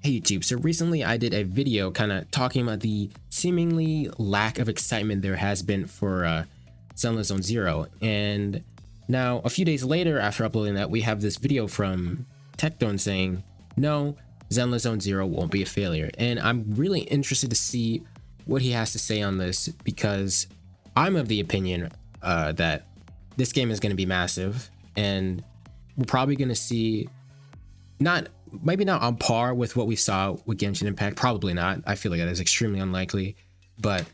Hey YouTube, so recently I did a video kind of talking about the seemingly lack of excitement there has been for Zenless Zone Zero, and now a few days later after uploading that, we have this video from Tectone saying no, Zenless Zone Zero won't be a failure. And I'm really interested to see what he has to say on this, because I'm of the opinion that this game is going to be massive, and we're probably going to see maybe not on par with what we saw with Genshin Impact, probably not. I feel like that is extremely unlikely, but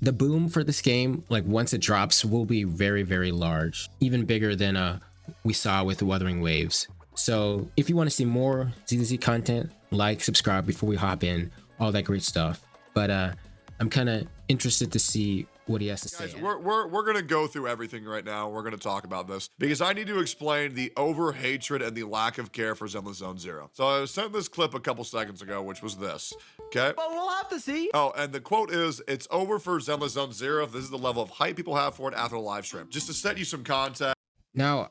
the boom for this game, like once it drops, will be very, very large, even bigger than we saw with the Wuthering Waves. So if you want to see more ZZZ content, like, subscribe before we hop in, all that great stuff. But I'm kind of interested to see what he has to Guys, say. we're gonna go through everything right now. We're gonna talk about this because I need to explain the over hatred and the lack of care for Zenless Zone Zero. So I sent this clip a couple seconds ago, which was this. Okay. But we'll have to see. Oh, and the quote is, "It's over for Zenless Zone Zero if this is the level of hype people have for it after the live stream." Just to set you some context. Now,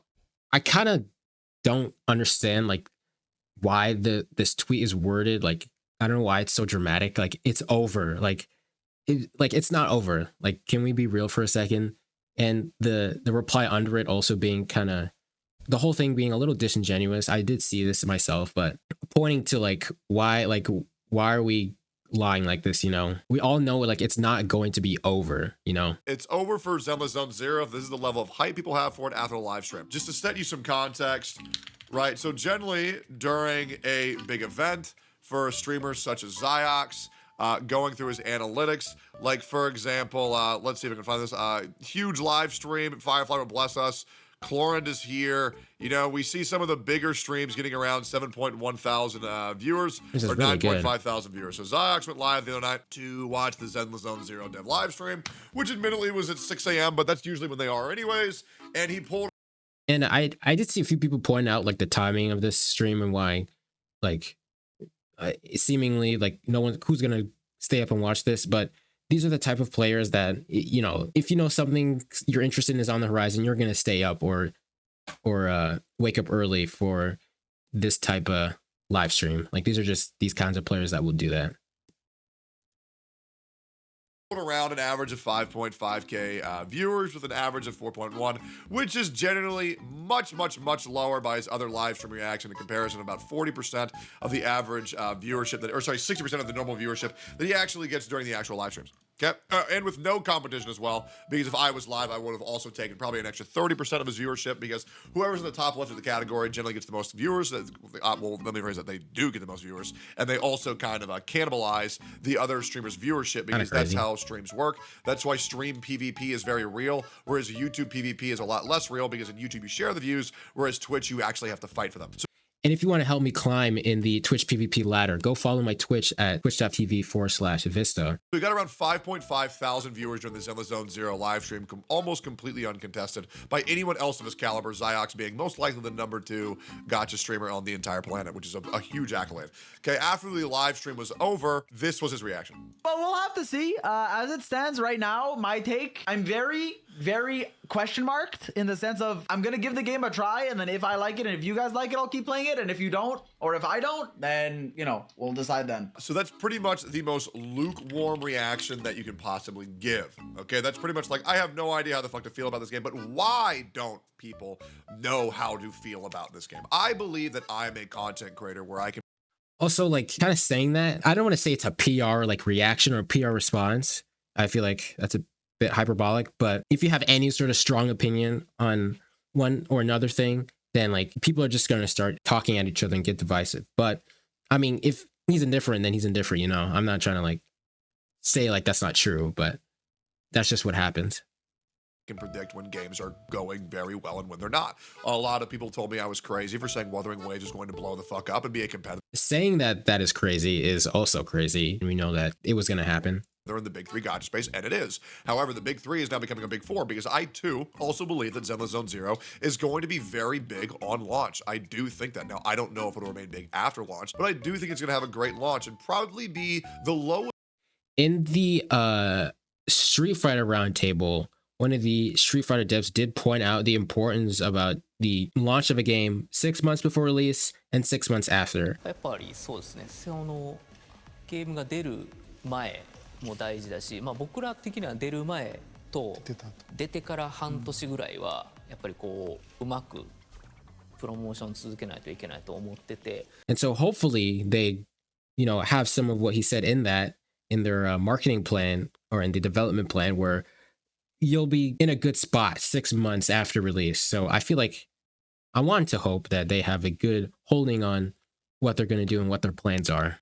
I kind of don't understand like why this tweet is worded. Like, I don't know why it's so dramatic. Like, it's over. Like it's not over. Like, can we be real for a second? And the reply under it also being kind of, the whole thing being a little disingenuous. I did see this myself, but pointing to why are we lying like this? You know, we all know like it's not going to be over. You know, It's over for Zenless Zone Zero if this is the level of hype people have for it after the live stream. Just to set you some context, right? So generally during a big event for streamers such as Ziox, going through his analytics, like for example, let's see if I can find this huge live stream. Firefly will bless us. Chlorand is here. You know, we see some of the bigger streams getting around 7.1 thousand viewers, or really 9.5 thousand viewers. So Ziox went live the other night to watch the Zenless Zone Zero dev live stream, which admittedly was at 6 a.m., but that's usually when they are anyways. And he pulled. and I did see a few people point out like the timing of this stream and why, like, seemingly like no one who's gonna stay up and watch this. But these are the type of players that, you know, if you know something you're interested in is on the horizon, you're gonna stay up or wake up early for this type of live stream. Like, these are just these kinds of players that will do that. Around an average of 5.5k viewers with an average of 4.1, which is generally much lower by his other live stream reaction in comparison. About 40% of the average viewership that, or sorry, 60% of the normal viewership that he actually gets during the actual live streams. Okay, and with no competition as well, because if I was live, I would have also taken probably an extra 30% of his viewership, because whoever's in the top left of the category generally gets the most viewers. Well, let me rephrase that, they do get the most viewers, and they also kind of cannibalize the other streamers' viewership, because that's how streams work. That's why stream PvP is very real, whereas YouTube PvP is a lot less real, because in YouTube you share the views, whereas Twitch you actually have to fight for them. So And if you want to help me climb in the Twitch PvP ladder, go follow my Twitch at twitch.tv/Vihsta. we got around 5.5 thousand viewers during the Zenless Zone Zero live stream, almost completely uncontested by anyone else of his caliber, Ziox being most likely the #2 Gacha streamer on the entire planet, which is a huge accolade. Okay, after the live stream was over, this was his reaction. But we'll have to see. As it stands right now, my take, I'm very question marked, in the sense of I'm gonna give the game a try, and then if I like it and if you guys like it, I'll keep playing it, and if you don't, or if I don't, then, you know, we'll decide then. So that's pretty much the most lukewarm reaction that you can possibly give. Okay, that's pretty much like, I have no idea how the fuck to feel about this game, but why don't people know how to feel about this game? I believe that I'm a content creator where I can Also, like, kind of saying that, I don't want to say it's a PR like reaction or a PR response. I feel like that's a bit hyperbolic, but if you have any sort of strong opinion on one or another thing, then like people are just going to start talking at each other and get divisive. But I mean, if he's indifferent, then he's indifferent, you know. I'm not trying to like say like that's not true, but that's just what happens. can predict when games are going very well and when they're not. A lot of people told me I was crazy for saying Wuthering Waves is going to blow the fuck up and be a competitor. Saying that is crazy is also crazy. We know that it was going to happen. They're in the big three gacha space, and it is. However, the big three is now becoming a big four, because I too also believe that Zenless Zone Zero is going to be very big on launch. I do think that. Now, I don't know if it'll remain big after launch, but I do think it's going to have a great launch and probably be the lowest. In the Street Fighter roundtable, one of the Street Fighter devs did point out the importance about the launch of a game 6 months before release and 6 months after. やっぱりそうですね。ゲームが出る前も大事だし、まあ僕ら的には出る前と出てから半年ぐらいはやっぱりこううまくプロモーション続けないといけないと思ってて。And so hopefully they, have some of what he said in their marketing plan or in the development plan where you'll be in a good spot 6 months after release. So I feel like I want to hope that they have a good holding on what they're going to do and what their plans are.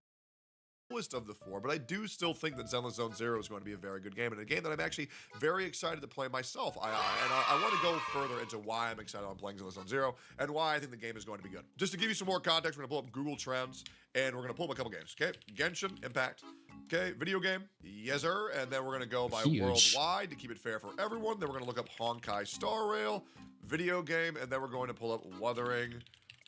Of the four, but I do still think that Zenless Zone Zero is going to be a very good game, and a game that I'm actually very excited to play myself. I want to go further into why I'm excited on playing Zenless Zone Zero and why I think the game is going to be good. Just to give you some more context, we're going to pull up Google Trends, and we're going to pull up a couple games, okay? Genshin Impact, okay? Video game, yes sir, and then we're going to go by worldwide to keep it fair for everyone. Then we're going to look up Honkai Star Rail, video game, and then we're going to pull up Wuthering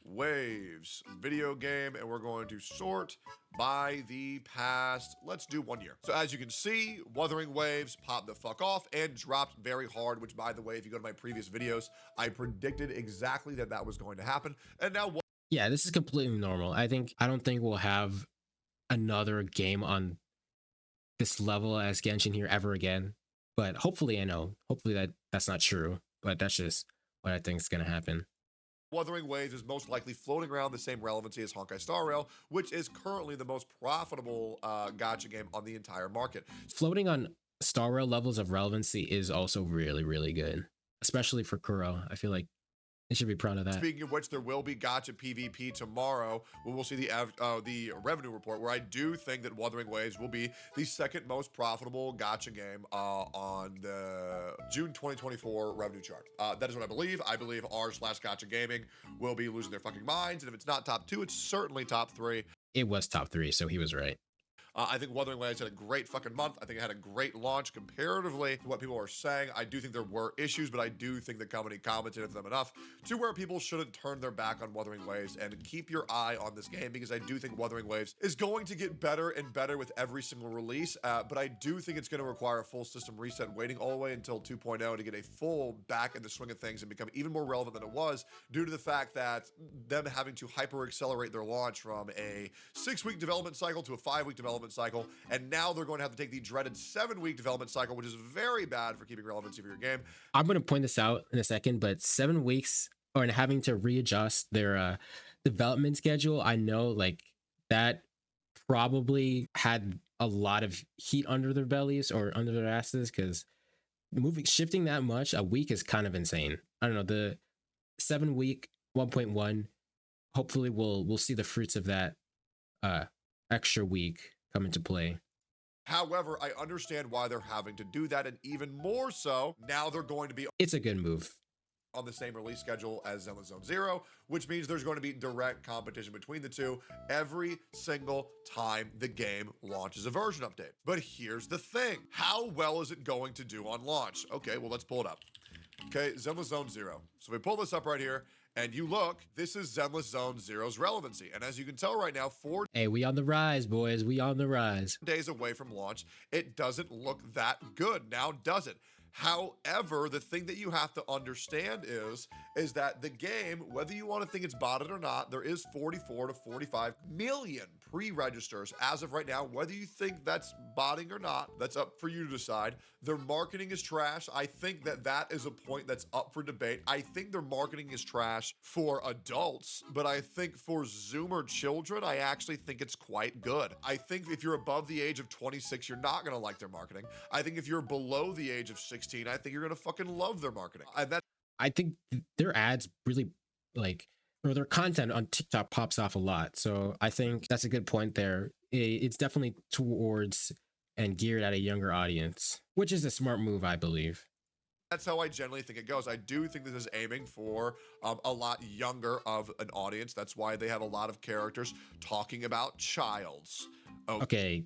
Waves, video game, and we're going to sort by the past, let's do 1 year. So as you can see, Wuthering Waves popped the fuck off and dropped very hard, which by the way, if you go to my previous videos, I predicted exactly that was going to happen. And now yeah, this is completely normal. I don't think we'll have another game on this level as Genshin here ever again. But hopefully that's not true, but that's just what I think is going to happen. Wuthering Waves is most likely floating around the same relevancy as Honkai Star Rail, which is currently the most profitable gacha game on the entire market. Floating on Star Rail levels of relevancy is also really, really good, especially for Kuro. I feel like they should be proud of that. Speaking of which, there will be Gacha PvP tomorrow, where we'll see the revenue report, where I do think that Wuthering Waves will be the second most profitable Gacha game on the June 2024 revenue chart. That is what I believe. I believe r/Gacha Gaming will be losing their fucking minds, and if it's not top 2, it's certainly top 3. It was top 3, so he was right. I think Wuthering Waves had a great fucking month. I think it had a great launch comparatively to what people are saying. I do think there were issues, but I do think the company compensated them enough to where people shouldn't turn their back on Wuthering Waves, and keep your eye on this game, because I do think Wuthering Waves is going to get better and better with every single release, but I do think it's going to require a full system reset, waiting all the way until 2.0 to get a full back in the swing of things and become even more relevant than it was, due to the fact that them having to hyper accelerate their launch from a 6-week development cycle to a 5-week development cycle, and now they're going to have to take the dreaded 7-week development cycle, which is very bad for keeping relevancy for your game. I'm going to point this out in a second, but 7 weeks or having to readjust their development schedule, I know like that probably had a lot of heat under their bellies or under their asses, because shifting that much a week is kind of insane. I don't know, the 7-week 1.1, hopefully we'll see the fruits of that extra week come into play. However, I understand why they're having to do that, and even more so, now they're going to be it's a good move on the same release schedule as Zenless Zone Zero, which means there's going to be direct competition between the two every single time the game launches a version update. But here's the thing. How well is it going to do on launch? Okay, well, let's pull it up. Okay, Zenless Zone Zero. So we pull this up right here, and you look, this is Zenless Zone Zero's relevancy. And as you can tell right now, 4 Hey, we on the rise, boys. We on the rise. days away from launch, it doesn't look that good. Now, does it? However, the thing that you have to understand is that the game, whether you want to think it's botted or not, there is 44 to 45 million pre-registers as of right now. Whether you think that's botting or not, that's up for you to decide. Their marketing is trash. I think that is a point that's up for debate. I think their marketing is trash for adults, but I think for Zoomer children, I actually think it's quite good. I think if you're above the age of 26, you're not going to like their marketing. I think if you're below the age of 16, I think you're going to fucking love their marketing. And I think their ads really or their content on TikTok pops off a lot. So I think that's a good point there. It's definitely towards and geared at a younger audience, which is a smart move, I believe. That's how I generally think it goes. I do think this is aiming for a lot younger of an audience. That's why they have a lot of characters talking about childs. Okay.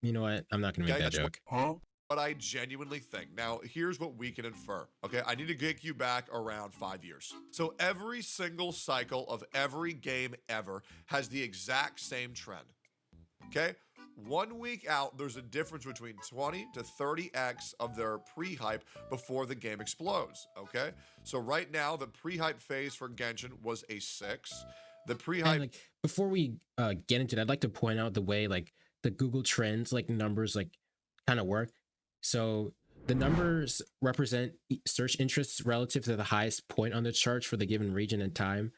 You know what? I'm not going to make that joke. But I genuinely think. Now, here's what we can infer. Okay, I need to get you back around 5 years. So every single cycle of every game ever has the exact same trend. Okay? 1 week out, there's a difference between 20 to 30x of their pre-hype before the game explodes, okay? So right now, the pre-hype phase for Genshin was a 6. The pre-hype... And like, before we get into that, I'd like to point out the way like the Google Trends like numbers like kind of work. So the numbers represent search interests relative to the highest point on the charts for the given region and time.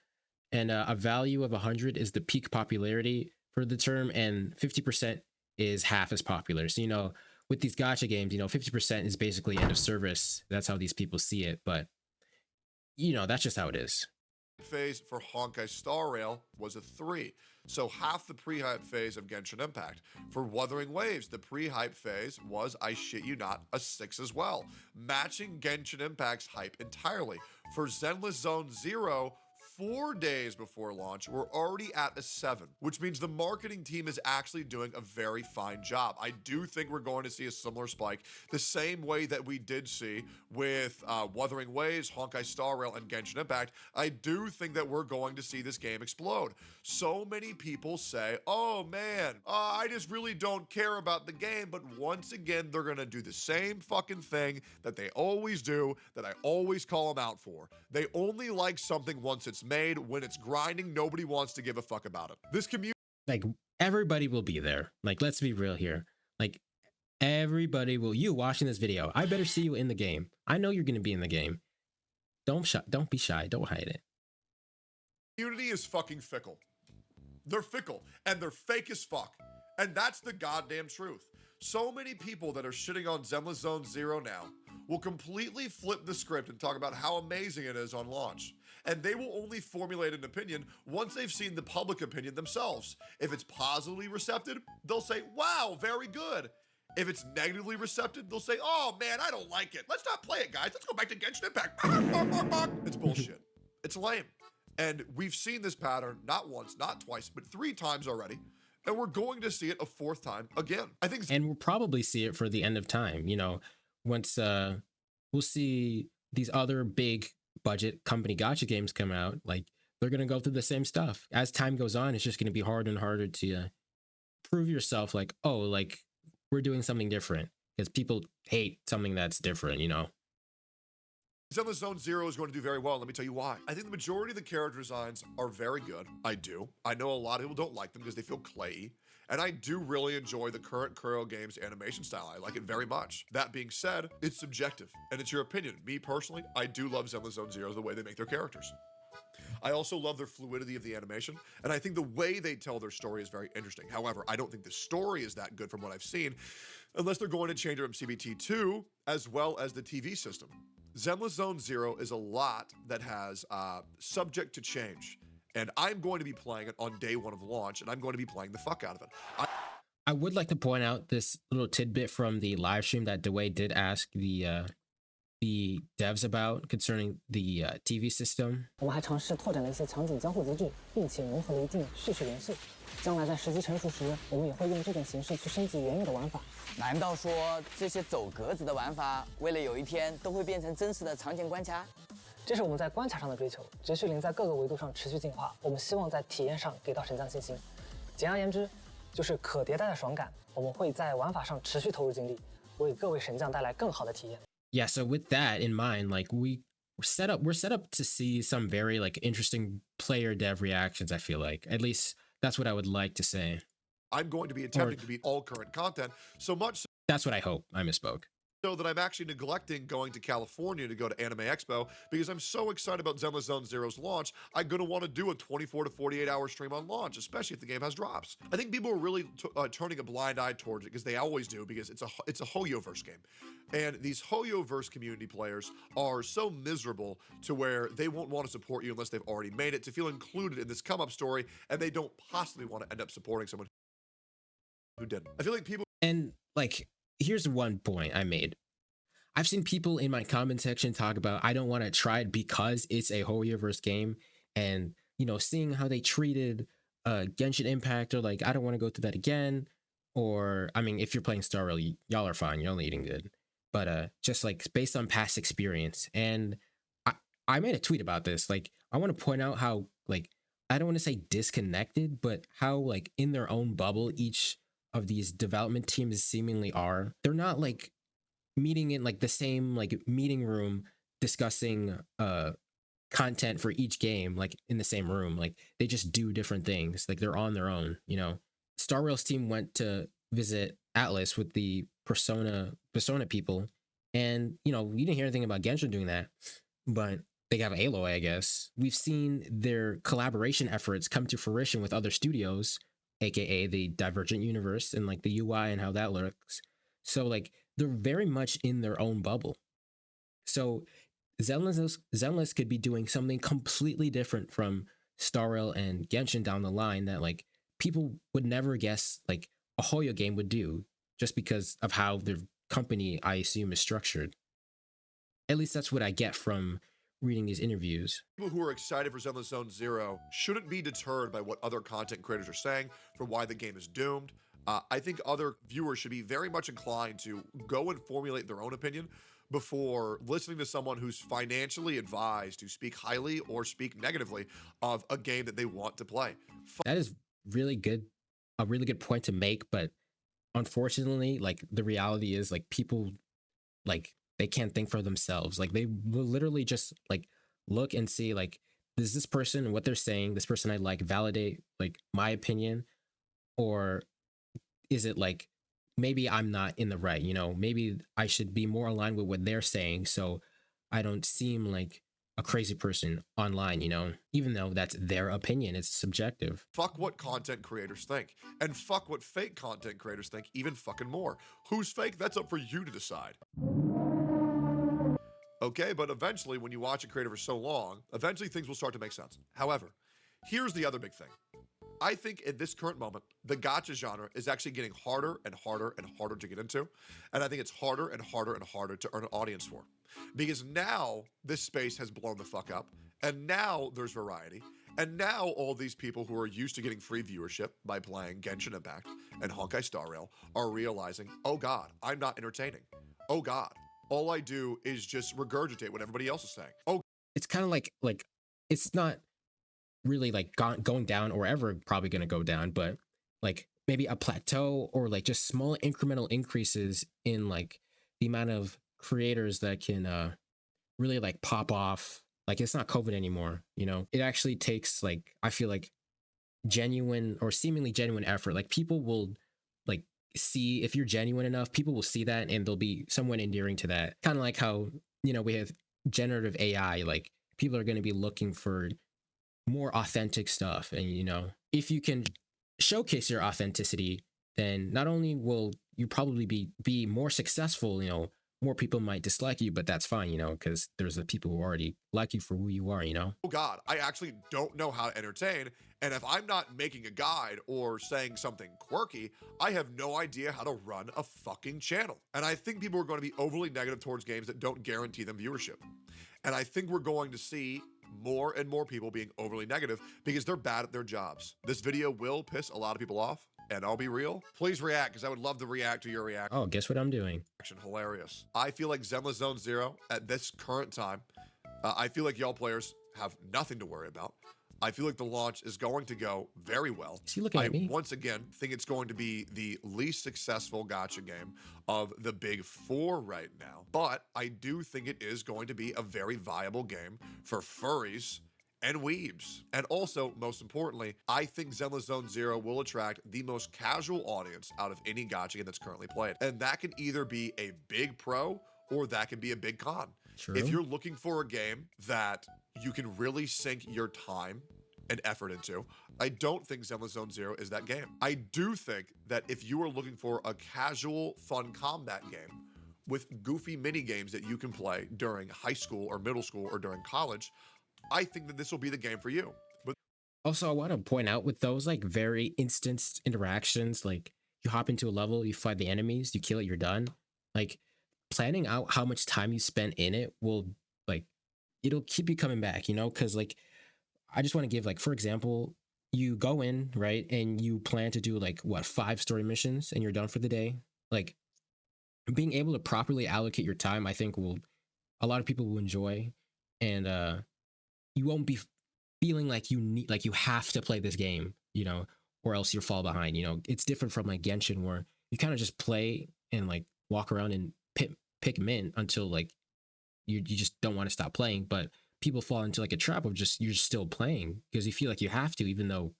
And a value of 100 is the peak popularity for the term, and 50% is half as popular. So, you know, with these gacha games, you know, 50% is basically end of service. That's how these people see it. But, you know, that's just how it is. Phase for Honkai Star Rail was a 3. So half the pre-hype phase of Genshin Impact. For Wuthering Waves, the pre-hype phase was, I shit you not, a 6 as well, matching Genshin Impact's hype entirely. For Zenless Zone Zero, 4 days before launch, we're already at a 7, which means the marketing team is actually doing a very fine job. I do think we're going to see a similar spike, the same way that we did see with Wuthering Waves, Honkai Star Rail, and Genshin Impact. I do think that we're going to see this game explode. So many people say, oh man, I just really don't care about the game, but once again, they're gonna do the same fucking thing that they always do, that I always call them out for. They only like something once it's made. When it's grinding, nobody wants to give a fuck about it. This community, Like, everybody will be there. Like, let's be real here. Like, everybody will. You watching this video, I better see you in the game. I know you're gonna be in the game. Don't be shy. Don't hide it. community is fucking fickle. They're fickle and they're fake as fuck. And that's the goddamn truth. So many people that are shitting on Zenless Zone Zero now will completely flip the script and talk about how amazing it is on launch. And they will only formulate an opinion once they've seen the public opinion themselves. If it's positively receptive, they'll say, wow, very good. If it's negatively receptive, they'll say, oh man, I don't like it. Let's not play it, guys. Let's go back to Genshin Impact. It's bullshit. It's lame. And we've seen this pattern not once, not twice, but 3 times already. And we're going to see it a 4th time again. I think, and we'll probably see it for the end of time. You know, once we'll see these other big budget company gacha games come out, like they're gonna go through the same stuff. As time goes on, it's just gonna be harder and harder to prove yourself. Like, oh, like we're doing something different, because people hate something that's different. You know. Zenless Zone Zero is going to do very well. Let me tell you why. I think the majority of the character designs are very good. I do. I know a lot of people don't like them because they feel clayey. And I do really enjoy the current Kuro Games animation style. I like it very much. That being said, it's subjective and it's your opinion. Me personally, I do love Zenless Zone Zero, the way they make their characters. I also love their fluidity of the animation, and I think the way they tell their story is very interesting. However, I don't think the story is that good from what I've seen, unless they're going to change it from CBT2 as well as the TV system. Zenless Zone Zero is a lot that has subject to change, and I'm going to be playing it on day 1 of launch, and I'm going to be playing the fuck out of it. I would like to point out this little tidbit from the live stream that Dwayne did ask the devs about concerning the TV system. 我们还尝试拓展了一些场景交互机制，并且融合了一定叙事元素。将来在时机成熟时，我们也会用这种形式去升级原有的玩法。难道说这些走格子的玩法，为了有一天都会变成真实的场景关卡？这是我们在关卡上的追求。绝续零在各个维度上持续进化，我们希望在体验上给到神将信心。简而言之，就是可迭代的爽感。我们会在玩法上持续投入精力，为各位神将带来更好的体验。Yeah, so with that in mind, like we're set up to see some very like interesting player dev reactions. I feel like, at least that's what I would like to say. I'm going to be attempting to beat all current content, so much so That's what I hope. I misspoke. so that I'm actually neglecting going to California to go to Anime Expo because I'm so excited about Zenless Zone Zero's launch. I'm going to want to do a 24 to 48 hour stream on launch, especially if the game has drops. I think people are really turning a blind eye towards it because they always do, because it's a Hoyoverse game. And these Hoyoverse community players are so miserable to where they won't want to support you unless they've already made it, to feel included in this come-up story, and they don't possibly want to end up supporting someone who didn't. I feel like people... And like, here's one point I made. I've seen people in my comment section talk about, I don't want to try it because it's a Hoyoverse game, and you know, seeing how they treated Genshin Impact, or like, I don't want to go through that again. Or I mean, if you're playing Star Rail, y'all are fine, you're only eating good. But just like based on past experience. And I made a tweet about this. Like, I want to point out how, like, I don't want to say disconnected, but how like in their own bubble each of these development teams seemingly are. They're not like meeting in like the same like meeting room discussing content for each game like in the same room. Like they just do different things. Like they're on their own, you know. Star Rail's team went to visit Atlas with the Persona people, and you know, we didn't hear anything about Genshin doing that, but they have Aloy, I guess. We've seen their collaboration efforts come to fruition with other studios, aka the Divergent Universe and like the UI and how that looks. So like they're very much in their own bubble. So Zenless could be doing something completely different from Star Rail and Genshin down the line that like people would never guess like a Hoyo game would do, just because of how their company, I assume, is structured. At least that's what I get from reading these interviews. People who are excited for Zenless Zone Zero shouldn't be deterred by what other content creators are saying for why the game is doomed. I think other viewers should be very much inclined to go and formulate their own opinion before listening to someone who's financially advised to speak highly or speak negatively of a game that they want to play. That is really good, a really good point to make, but unfortunately, like the reality is like people like they can't think for themselves. Like they will literally just like look and see like, does this person and what they're saying, this person I like, validate like my opinion, or is it like maybe I'm not in the right, you know, maybe I should be more aligned with what they're saying so I don't seem like a crazy person online, you know, even though that's their opinion, it's subjective. Fuck what content creators think, and fuck what fake content creators think even fucking more. Who's fake? That's up for you to decide. Okay, but eventually when you watch a creator for so long, eventually things will start to make sense. However, here's the other big thing. I think at this current moment, the gacha genre is actually getting harder and harder and harder to get into. And I think it's harder and harder and harder to earn an audience for. Because now this space has blown the fuck up. And now there's variety. And now all these people who are used to getting free viewership by playing Genshin Impact and Honkai Star Rail are realizing, oh God, I'm not entertaining. Oh God, all I do is just regurgitate what everybody else is saying. Oh, it's kind of like it's not really like going down or ever probably going to go down, but like maybe a plateau or like just small incremental increases in like the amount of creators that can really like pop off. Like it's not COVID anymore, you know. It actually takes like, I feel like, genuine or seemingly genuine effort. Like people will like see if you're genuine enough, people will see that and they'll be somewhat endearing to that. Kind of like how, you know, we have generative AI, like people are going to be looking for more authentic stuff. And, you know, if you can showcase your authenticity, then not only will you probably be more successful, you know, more people might dislike you, but that's fine, you know, because there's the people who already like you for who you are, you know? Oh God, I actually don't know how to entertain. And if I'm not making a guide or saying something quirky, I have no idea how to run a fucking channel. And I think people are going to be overly negative towards games that don't guarantee them viewership. And I think we're going to see more and more people being overly negative because they're bad at their jobs. This video will piss a lot of people off, and I'll be real. Please react, because I would love to react to your reaction. Oh, guess what I'm doing? Hilarious. I feel like Zenless Zone Zero at this current time, I feel like y'all players have nothing to worry about. I feel like the launch is going to go very well. Is he looking at me? Once again, think it's going to be the least successful gacha game of the big four right now. But I do think it is going to be a very viable game for furries and weebs. And also, most importantly, I think Zenless Zone Zero will attract the most casual audience out of any gacha game that's currently played. And that can either be a big pro or that can be a big con. True. If you're looking for a game that you can really sink your time and effort into, I don't think Zenless Zone Zero is that game. I do think that if you are looking for a casual, fun combat game with goofy mini games that you can play during high school or middle school or during college, I think that this will be the game for you. But also, I want to point out with those like very instant interactions, like you hop into a level, you fight the enemies, you kill it, you're done. Like planning out how much time you spend in it will like, it'll keep you coming back, you know? Cause like, I just want to give like, for example, you go in, right? And you plan to do like what, 5 story missions and you're done for the day. Like being able to properly allocate your time, I think a lot of people will enjoy. And, you won't be feeling like you have to play this game, you know, or else you'll fall behind. You know, it's different from like Genshin, where you kind of just play and like walk around and pick mint until like you just don't want to stop playing. But people fall into like a trap of just you're still playing because you feel like you have to, even though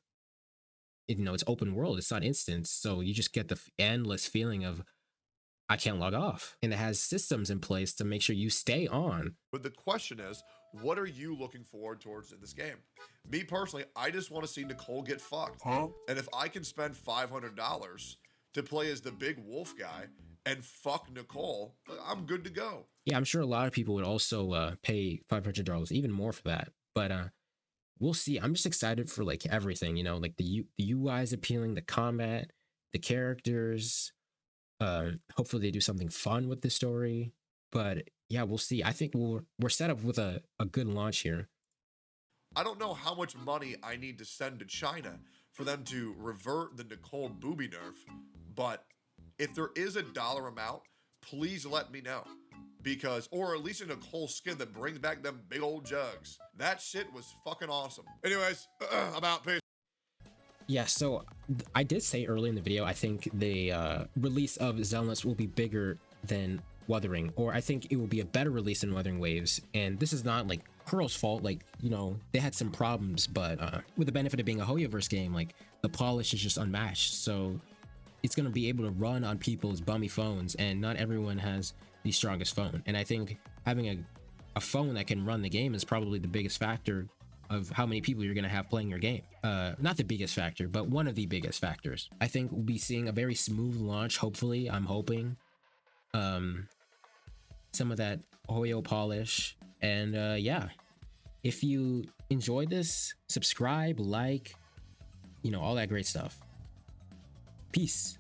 it's open world, it's not instant. So you just get the endless feeling of I can't log off. And it has systems in place to make sure you stay on. But the question is, what are you looking forward towards in this game? Me personally, I just want to see Nicole get fucked. And if I can spend $500 to play as the big wolf guy and fuck Nicole, I'm good to go. Yeah, I'm sure a lot of people would also pay $500, even more for that. But we'll see. I'm just excited for like everything, like the UI is appealing, the combat, the characters. Hopefully they do something fun with the story. But yeah, we'll see. I think we're set up with a good launch here. I don't know how much money I need to send to China for them to revert the Nicole booby nerf, but if there is a dollar amount, please let me know. Because, or at least a Nicole skin that brings back them big old jugs. That shit was fucking awesome. Anyways, I'm out. Peace. Yeah, so I did say early in the video, I think the release of Zenless will be bigger than Wuthering, or I think it will be a better release than Wuthering Waves. And this is not like Pearl's fault, like, they had some problems, but with the benefit of being a Hoyoverse game, like the polish is just unmatched. So it's going to be able to run on people's bummy phones, and not everyone has the strongest phone. And I think having a phone that can run the game is probably the biggest factor of how many people you're going to have playing your game. Not the biggest factor, but one of the biggest factors. I think we'll be seeing a very smooth launch, hopefully. I'm hoping. Some of that Hoyo polish. And yeah, if you enjoyed this, subscribe, like, all that great stuff. Peace.